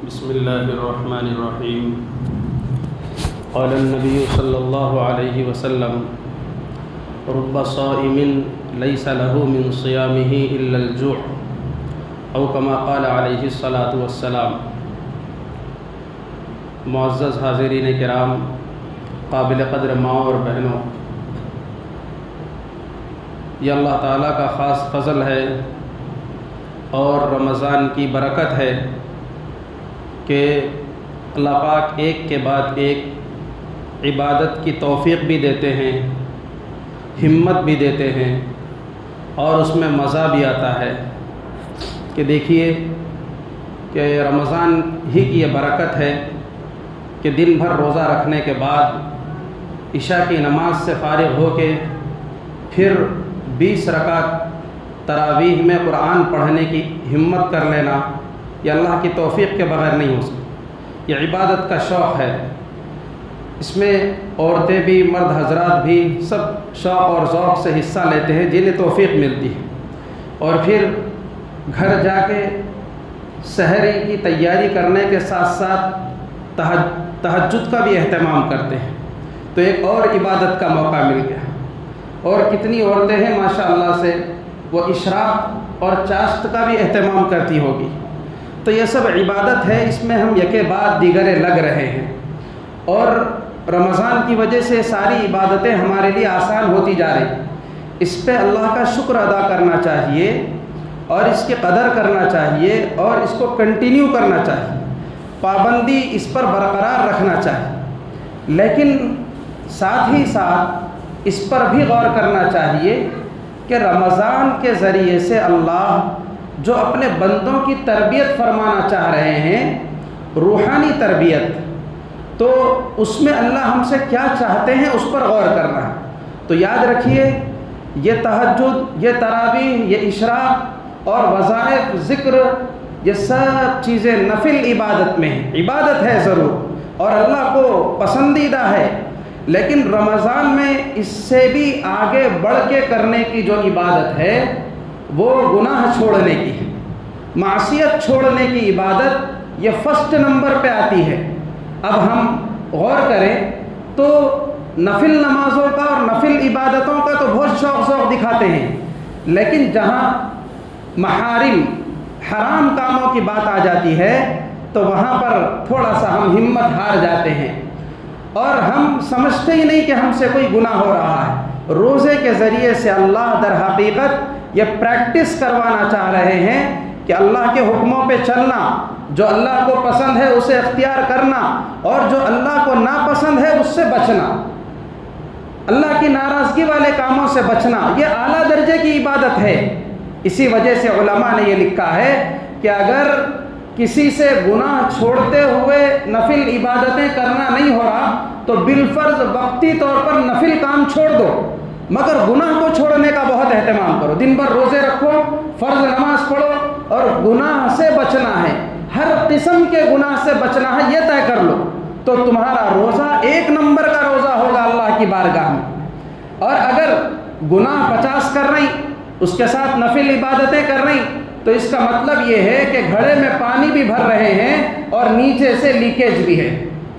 بسم الله الرحمن الرحيم. قال النبي صلى الله عليه وسلم: رب صائم ليس له من صيامه إلا الجوع، أو كما قال عليه الصلاة والسلام. معزز حاضرین کرام، قابل قدر ماں اور بہنوں، یہ اللہ تعالیٰ کا خاص فضل ہے اور رمضان کی برکت ہے کہ اللہ پاک ایک کے بعد ایک عبادت کی توفیق بھی دیتے ہیں، ہمت بھی دیتے ہیں، اور اس میں مزہ بھی آتا ہے کہ دیکھیے کہ رمضان ہی کی یہ برکت ہے کہ دن بھر روزہ رکھنے کے بعد عشاء کی نماز سے فارغ ہو کے پھر 20 رکعت تراویح میں قرآن پڑھنے کی ہمت کر لینا، یہ اللہ کی توفیق کے بغیر نہیں ہو سکتا۔ یہ عبادت کا شوق ہے، اس میں عورتیں بھی مرد حضرات بھی سب شوق اور ذوق سے حصہ لیتے ہیں جنہیں توفیق ملتی ہے، اور پھر گھر جا کے سحری کی تیاری کرنے کے ساتھ ساتھ تہجد کا بھی اہتمام کرتے ہیں، تو ایک اور عبادت کا موقع مل گیا۔ اور کتنی عورتیں ہیں ماشاءاللہ سے وہ اشراق اور چاشت کا بھی اہتمام کرتی ہوگی، تو یہ سب عبادت ہے، اس میں ہم یکے بعد دیگرے لگ رہے ہیں، اور رمضان کی وجہ سے ساری عبادتیں ہمارے لیے آسان ہوتی جا رہی ہیں۔ اس پہ اللہ کا شکر ادا کرنا چاہیے اور اس کی قدر کرنا چاہیے اور اس کو کنٹینیو کرنا چاہیے، پابندی اس پر برقرار رکھنا چاہیے، لیکن ساتھ ہی ساتھ اس پر بھی غور کرنا چاہیے کہ رمضان کے ذریعے سے اللہ جو اپنے بندوں کی تربیت فرمانا چاہ رہے ہیں، روحانی تربیت، تو اس میں اللہ ہم سے کیا چاہتے ہیں اس پر غور کرنا ہے۔ تو یاد رکھیے، یہ تہجد، یہ تراویح، یہ اشراق اور وظائف، ذکر، یہ سب چیزیں نفل عبادت میں ہیں، عبادت ہے ضرور اور اللہ کو پسندیدہ ہے، لیکن رمضان میں اس سے بھی آگے بڑھ کے کرنے کی جو عبادت ہے وہ گناہ چھوڑنے کی ہے، معصیت چھوڑنے کی عبادت، یہ فرسٹ نمبر پہ آتی ہے۔ اب ہم غور کریں تو نفل نمازوں کا اور نفل عبادتوں کا تو بہت شوق دکھاتے ہیں، لیکن جہاں محارم حرام کاموں کی بات آ جاتی ہے تو وہاں پر تھوڑا سا ہم ہمت ہار جاتے ہیں اور ہم سمجھتے ہی نہیں کہ ہم سے کوئی گناہ ہو رہا ہے۔ روزے کے ذریعے سے اللہ در حقیقت یہ پریکٹس کروانا چاہ رہے ہیں کہ اللہ کے حکموں پہ چلنا، جو اللہ کو پسند ہے اسے اختیار کرنا اور جو اللہ کو ناپسند ہے اس سے بچنا، اللہ کی ناراضگی والے کاموں سے بچنا، یہ اعلیٰ درجے کی عبادت ہے۔ اسی وجہ سے علماء نے یہ لکھا ہے کہ اگر کسی سے گناہ چھوڑتے ہوئے نفل عبادتیں کرنا نہیں ہو رہا تو بالفرض وقتی طور پر نفل کام چھوڑ دو، مگر گناہ کو چھوڑنے کا بہت اہتمام کرو، دن بھر روزے رکھو، فرض نماز پڑھو اور گناہ سے بچنا ہے، ہر قسم کے گناہ سے بچنا ہے، یہ طے کر لو تو تمہارا روزہ 1 نمبر کا روزہ ہوگا اللہ کی بارگاہ میں۔ اور اگر گناہ 50 کر رہی، اس کے ساتھ نفل عبادتیں کر رہی، تو اس کا مطلب یہ ہے کہ گھڑے میں پانی بھی بھر رہے ہیں اور نیچے سے لیکیج بھی ہے،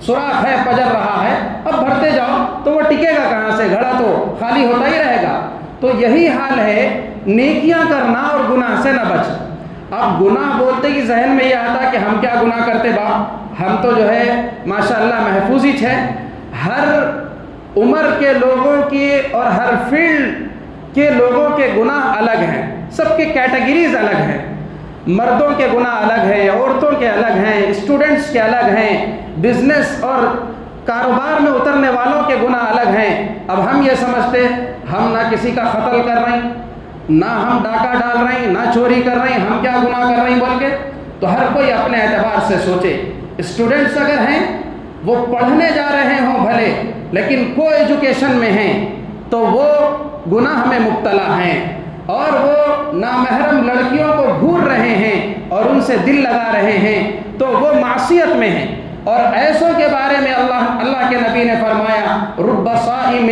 سوراخ ہے، پجر رہا ہے، اب بھرتے جاؤ تو وہ ٹکے گا کہاں سے، گھڑا تو خالی ہوتا ہی رہے گا۔ تو یہی حال ہے نیکیاں کرنا اور گناہ سے نہ بچ۔ اب گناہ بولتے ہی ذہن میں یہ آتا کہ ہم کیا گناہ کرتے با، ہم تو جو ہے ماشاءاللہ محفوظ ہی ہے۔ ہر عمر کے لوگوں کی اور ہر فیلڈ کے لوگوں کے گناہ الگ ہیں، سب کے کیٹیگریز الگ ہیں، مردوں کے گناہ الگ ہیں، عورتوں کے الگ ہیں، اسٹوڈنٹس کے الگ ہیں، بزنس اور کاروبار میں اترنے والوں کے گناہ الگ ہیں۔ اب ہم یہ سمجھتے ہم نہ کسی کا قتل کر رہے ہیں، نہ ہم ڈاکہ ڈال رہے ہیں، نہ چوری کر رہے ہیں، ہم کیا گناہ کر رہے ہیں بول کے، تو ہر کوئی اپنے اعتبار سے سوچے۔ اسٹوڈنٹس اگر ہیں وہ پڑھنے جا رہے ہوں بھلے، لیکن کو ایجوکیشن میں ہیں تو وہ گناہ میں مبتلا ہیں، اور وہ نامحرم لڑکیوں کو گھور رہے ہیں اور ان سے دل لگا رہے ہیں تو وہ معصیت میں ہیں۔ اور ایسوں کے بارے میں اللہ کے نبی نے فرمایا رب صائم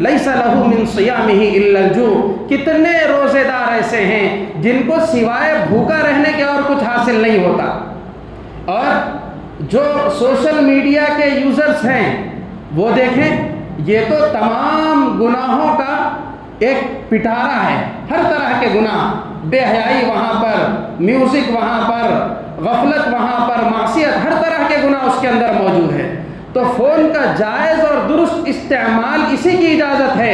لیس لہ من صیامہ الا الجوع، کتنے روزے دار ایسے ہیں جن کو سوائے بھوکا رہنے کے اور کچھ حاصل نہیں ہوتا، اور جو سوشل میڈیا کے یوزرز ہیں وہ دیکھیں، یہ تو تمام گناہوں کا ایک پٹارا ہے، ہر طرح کے گناہ، بے حیائی وہاں پر، میوزک وہاں پر، غفلت وہاں پر، معصیت، ہر طرح کے گناہ اس کے اندر موجود ہے۔ تو فون کا جائز اور درست استعمال اسی کی اجازت ہے،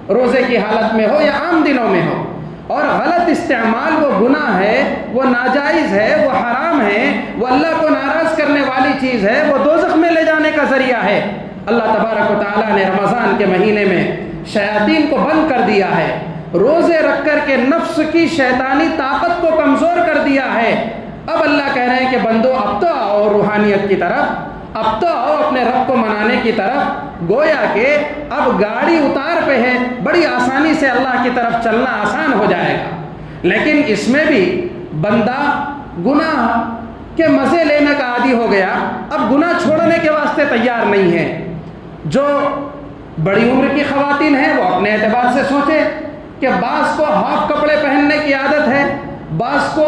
روزے کی حالت میں ہو یا عام دنوں میں ہو، اور غلط استعمال وہ گناہ ہے، وہ ناجائز ہے، وہ حرام ہے، وہ اللہ کو ناراض کرنے والی چیز ہے، وہ دوزخ میں لے جانے کا ذریعہ ہے۔ اللہ تبارک و تعالیٰ نے رمضان کے مہینے میں شیاطین کو بند کر دیا ہے، روزے رکھ کر کے نفس کی شیطانی طاقت کو کمزور کر دیا ہے۔ اب اللہ کہہ رہے ہیں کہ بندو اب تو آؤ روحانیت کی طرف، اب تو آؤ اپنے رب کو منانے کی طرف، گویا کہ اب گاڑی اتار پہ ہے، بڑی آسانی سے اللہ کی طرف چلنا آسان ہو جائے گا۔ لیکن اس میں بھی بندہ گناہ کے مزے لینے کا عادی ہو گیا، اب گناہ چھوڑنے کے واسطے تیار نہیں ہے۔ جو بڑی عمر کی خواتین ہیں وہ اپنے اعتبار سے سوچیں کہ بعض کو ہاف کپڑے پہننے کی عادت ہے، بعض کو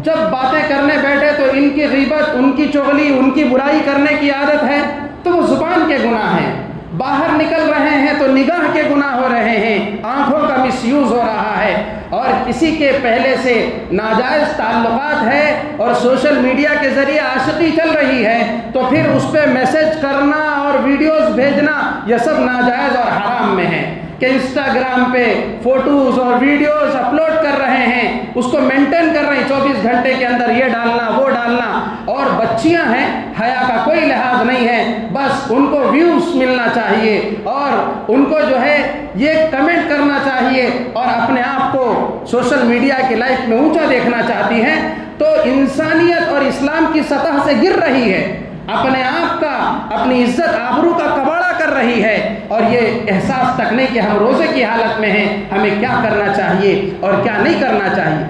جب باتیں کرنے بیٹھے تو ان کی غیبت، ان کی چغلی، ان کی برائی کرنے کی عادت ہے، تو وہ زبان کے گناہ ہیں۔ باہر نکل رہے ہیں تو نگاہ کے گناہ ہو رہے ہیں، آنکھوں کا مس یوز ہو رہا ہے، اور کسی کے پہلے سے ناجائز تعلقات ہے اور سوشل میڈیا کے ذریعے عاشقی چل رہی ہے، تو پھر اس پہ میسج کرنا اور ویڈیوز بھیجنا یہ سب ناجائز اور حرام میں ہے۔ کہ انسٹاگرام پہ فوٹوز اور ویڈیوز اپلوڈ کر رہے ہیں، اس کو مینٹین کر رہے ہیں 24 گھنٹے کے اندر یہ ڈالنا وہ ڈالنا، اور بچیاں ہیں حیا کا کوئی لحاظ نہیں ہے، بس ان کو ویوز ملنا چاہیے اور ان کو جو ہے یہ کمنٹ کرنا چاہیے اور اپنے آپ کو سوشل میڈیا کی لائف میں اونچا دیکھنا چاہتی ہیں، تو انسانیت اور اسلام کی سطح سے گر رہی ہے، اپنے آپ کا، اپنی عزت آبرو کا کباڑا کر رہی ہے، اور یہ احساس تک نہیں کہ ہم روزے کی حالت میں ہیں، ہمیں کیا کرنا چاہیے اور کیا نہیں کرنا چاہیے۔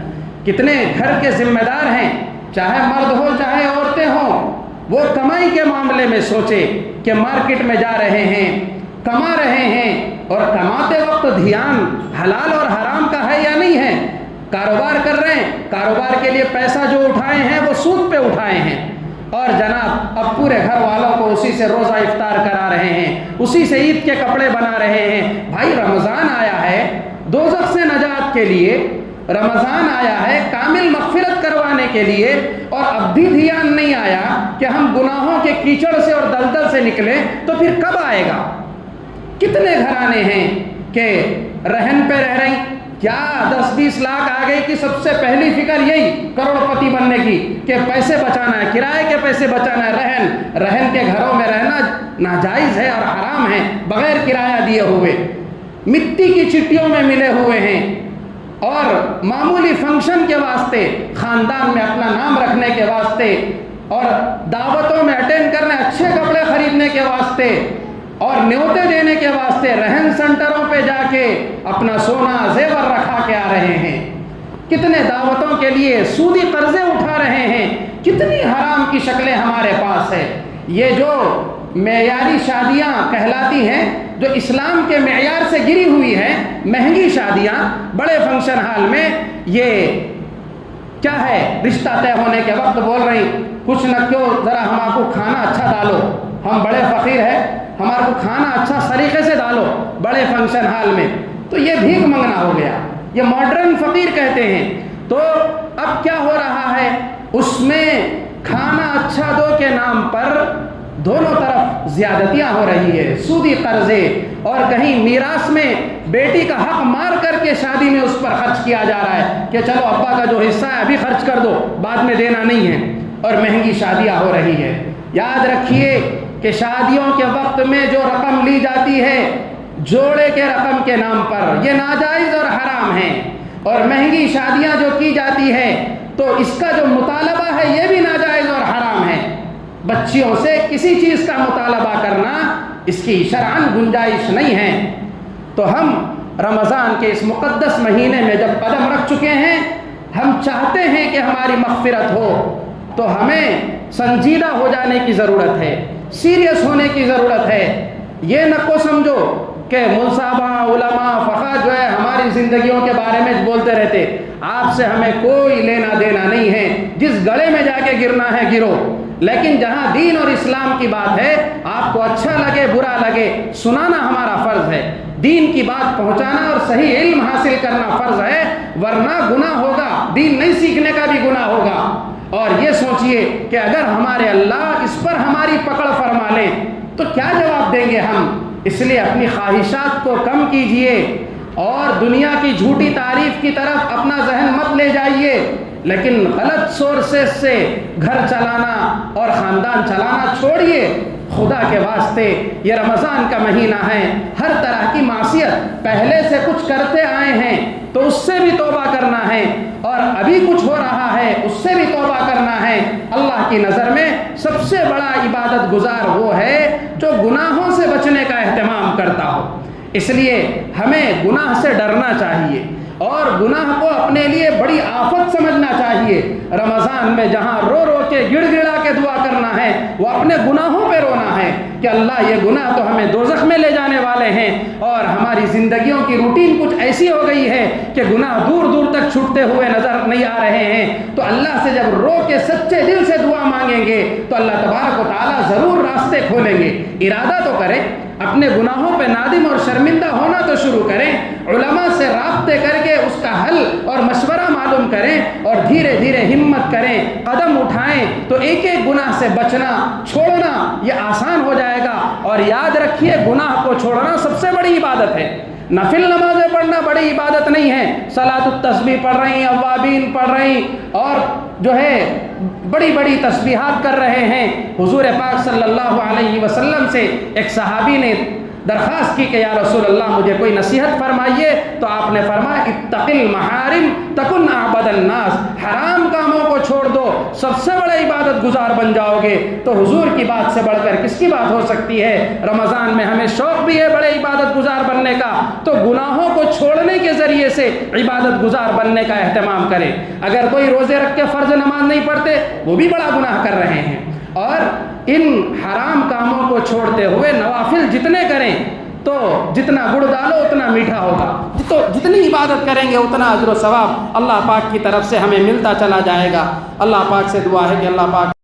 کتنے گھر کے ذمہ دار ہیں، چاہے مرد ہو چاہے عورتیں ہوں، وہ کمائی کے معاملے میں سوچے کہ مارکیٹ میں جا رہے ہیں، کما رہے ہیں، اور کماتے وقت دھیان حلال اور حرام کا ہے یا نہیں ہے۔ کاروبار کر رہے ہیں، کاروبار کے لیے پیسہ جو اٹھائے ہیں وہ سود پہ اٹھائے ہیں، اور جناب اب پورے گھر والوں کو اسی سے روزہ افطار کرا رہے ہیں، اسی سے عید کے کپڑے بنا رہے ہیں۔ بھائی رمضان آیا ہے دوزخ سے نجات کے لیے، رمضان آیا ہے کامل مغفرت کروانے کے لیے، اور اب بھی دھیان نہیں آیا کہ ہم گناہوں کے کیچڑ سے اور دلدل سے نکلیں، تو پھر کب آئے گا؟ کتنے گھرانے ہیں کہ رہن پہ رہ رہی، کیا 10-20 لاکھ آ گئی کہ سب سے پہلی فکر یہی کروڑ پتی بننے کی کہ پیسے بچانا ہے، کرائے کے پیسے بچانا ہے۔ رہن کے گھروں میں رہنا ناجائز ہے اور حرام ہے، بغیر کرایہ دیے ہوئے، مٹی کی چٹیوں میں ملے ہوئے ہیں، اور معمولی فنکشن کے واسطے، خاندان میں اپنا نام رکھنے کے واسطے، اور دعوتوں میں اٹینڈ کرنے، اچھے کپڑے خریدنے کے واسطے اور نیوتے دینے کے واسطے رہن سینٹروں پہ جا کے اپنا سونا زیور رکھا کے آ رہے ہیں، کتنے دعوتوں کے لیے سودی قرضے اٹھا رہے ہیں، کتنی حرام کی شکلیں ہمارے پاس ہے۔ یہ جو معیاری شادیاں کہلاتی ہیں، جو اسلام کے معیار سے گری ہوئی ہیں، مہنگی شادیاں بڑے فنکشن ہال میں، یہ کیا ہے؟ رشتہ طے ہونے کے وقت بول رہی کچھ نہ کیوں ذرا ہم آپ کو کھانا اچھا ڈالو، ہم بڑے فقیر ہیں، ہمارے کو کھانا اچھا سلیقے سے ڈالو بڑے فنکشن ہال میں۔ تو یہ بھیک منگنا ہو گیا، یہ ماڈرن فقیر کہتے ہیں۔ تو اب کیا ہو رہا ہے؟ اس میں کھانا اچھا دو کے نام پر دونوں طرف زیادتیاں ہو رہی ہے، سودی قرضے، اور کہیں میراث میں بیٹی کا حق مار کر کے شادی میں اس پر خرچ کیا جا رہا ہے کہ چلو ابا کا جو حصہ ہے ابھی خرچ کر دو، بعد میں دینا نہیں ہے، اور مہنگی شادیاں ہو رہی ہے۔ یاد رکھیے کہ شادیوں کے وقت میں جو رقم لی جاتی ہے جوڑے کے رقم کے نام پر، یہ ناجائز اور حرام ہے، اور مہنگی شادیاں جو کی جاتی ہے تو اس کا جو مطالبہ ہے یہ بھی ناجائز اور حرام ہے۔ بچیوں سے کسی چیز کا مطالبہ کرنا اس کی شرعاً گنجائش نہیں ہے۔ تو ہم رمضان کے اس مقدس مہینے میں جب قدم رکھ چکے ہیں، ہم چاہتے ہیں کہ ہماری مغفرت ہو، تو ہمیں سنجیدہ ہو جانے کی ضرورت ہے، سیریس ہونے کی ضرورت ہے۔ یہ نہ کو سمجھو کہ مول صاحبہ، علماء، فقہ جو ہے ہماری زندگیوں کے بارے میں بولتے رہتے، آپ سے ہمیں کوئی لینا دینا نہیں ہے، جس گڑھے میں جا کے گرنا ہے گرو، لیکن جہاں دین اور اسلام کی بات ہے، آپ کو اچھا لگے برا لگے، سنانا ہمارا فرض ہے، دین کی بات پہنچانا اور صحیح علم حاصل کرنا فرض ہے، ورنہ گناہ ہوگا، دین نہیں سیکھنے کا بھی گناہ ہوگا۔ اور یہ سوچئے کہ اگر ہمارے اللہ اس پر ہماری پکڑ فرما لیں تو کیا جواب دیں گے ہم؟ اس لیے اپنی خواہشات کو کم کیجئے اور دنیا کی جھوٹی تعریف کی طرف اپنا ذہن مت لے جائیے، لیکن غلط سورسز سے گھر چلانا اور خاندان چلانا چھوڑیے۔ خدا کے واسطے یہ رمضان کا مہینہ ہے، ہر طرح کی معصیت پہلے سے کچھ کرتے آئے ہیں تو اس سے بھی توبہ کرنا ہے، اور ابھی کچھ ہو رہا ہے اس سے بھی توبہ کرنا ہے۔ اللہ کی نظر میں سب سے بڑا عبادت گزار وہ ہے جو گناہوں سے بچنے کا اہتمام کرتا ہو۔ اس لیے ہمیں گناہ سے ڈرنا چاہیے اور گناہ کو اپنے لیے بڑی آفت سمجھنا چاہیے۔ رمضان میں جہاں رو رو کے گڑ گڑا کے دعا کرنا ہے، وہ اپنے گناہوں پہ رونا ہے کہ اللہ یہ گناہ تو ہمیں دوزخ میں لے جانے والے ہیں، اور ہماری زندگیوں کی روٹین کچھ ایسی ہو گئی ہے کہ گناہ دور دور تک چھوٹتے ہوئے نظر نہیں آ رہے ہیں۔ تو اللہ سے جب رو کے سچے دل سے دعا مانگیں گے تو اللہ تبارک و تعالیٰ ضرور راستے کھولیں گے۔ ارادہ تو کریں، اپنے گناہوں پہ نادم اور شرمندہ ہونا تو شروع کریں، علماء سے رابطے کر کے اس کا حل اور مشورہ معلوم کریں، اور دھیرے دھیرے ہمت کریں، قدم اٹھائیں تو ایک ایک گناہ سے بچنا چھوڑنا یہ آسان ہو جائے گا۔ اور یاد رکھیے، گناہ کو چھوڑنا سب سے بڑی عبادت ہے۔ نفل نمازیں پڑھنا بڑی عبادت نہیں ہے، صلاۃ التسبیح پڑھ رہی، اوابین پڑھ رہی، اور جو ہے بڑی بڑی تسبیحات کر رہے ہیں۔ حضور پاک صلی اللہ علیہ وسلم سے ایک صحابی نے درخواست کی کہ یا رسول اللہ مجھے کوئی نصیحت فرمائیے، تو آپ نے فرمایا اتق المحارم تکن اعبد الناس، حرام کاموں کو چھوڑ دو، سب سے بڑا عبادت گزار بن جاؤ گے۔ تو حضور کی بات سے بڑھ کر کس کی بات ہو سکتی ہے؟ رمضان میں ہمیں شوق بھی ہے بڑے عبادت گزار بننے کا، تو گناہوں کو چھوڑنے کے ذریعے سے عبادت گزار بننے کا اہتمام کریں۔ اگر کوئی روزے رکھ کے فرض نماز نہیں پڑھتے، وہ بھی بڑا گناہ کر رہے ہیں، اور ان حرام کاموں کو چھوڑتے ہوئے نوافل جتنے کریں تو جتنا گڑ ڈالو اتنا میٹھا ہوگا، تو جتنی عبادت کریں گے اتنا اجر و ثواب اللہ پاک کی طرف سے ہمیں ملتا چلا جائے گا۔ اللہ پاک سے دعا ہے کہ اللہ پاک